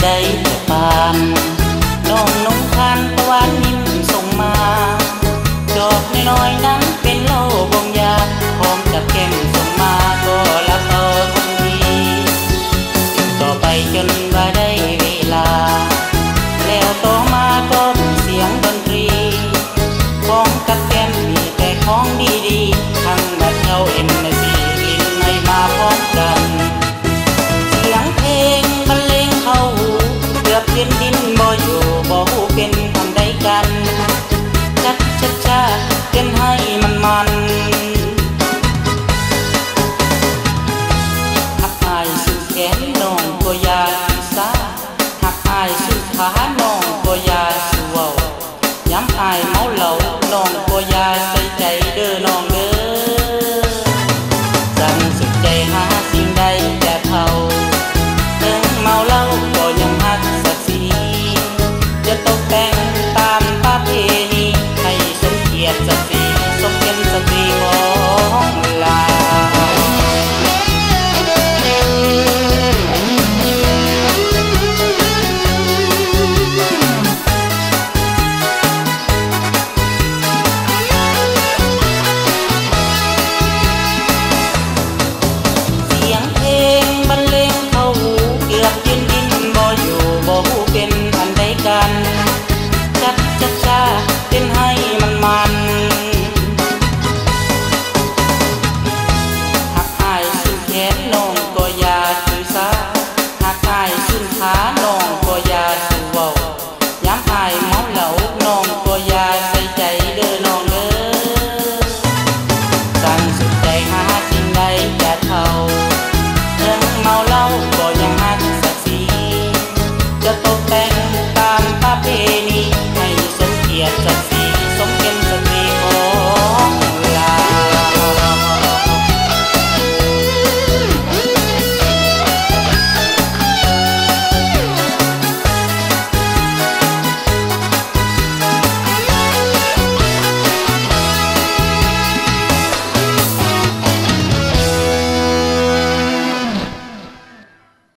ใดจะปานน้องนงทานประวานยิ้มส่งมาดอกน้อยๆนั้นเป็นโลบงยาพร้อมกับแก้มส่งมาก็รับเอาทันทีต่อไปจนว่าได้เวลาแล้วต่อมาก็มีเสียงดนตรีพร้อมกับแก้มมีแต่ของดีๆทั้งบัดเข้าเอ็มซีลิ้นให้มาพร้อมกันเสียงเพลงบรรเลงเข้าหูเกือบเย็นดินบ่อยู่บ่หูเป็นทำได้กันชัดชัดชาเต้นให้มันหักอายสุดแขนน้องก็อย่าสาหักอายสุดขาน้องก็อย่าสวาย้ำอายเมาเหล้าน้องก็อย่าใส่ใจเด้อน้องเด้อสั่งสุดใจหาสิ่งใดจะเท่าถึงเมาเหล้าก็ยังหักศักดิ์ศรีจะตกแต่งตามประเพณีให้สมเกียรติศักดิ์ศรีสมเป็นสตรีของลาชัดชัดชาเต้นให้มันหักอายสุดแขนน้องก็อย่าถือสาหักอายสุดขาน้องก็อย่าสู้เว้าย้ำอายเมาเหล้าน้องก็อย่าใส่ใจเด้อน้องเด้อสั่งสุดใจหาสิ่งใดจะเท่าถึงเมาเหล้าก็ยังหักศักดิ์ศรีจะตกแต่ง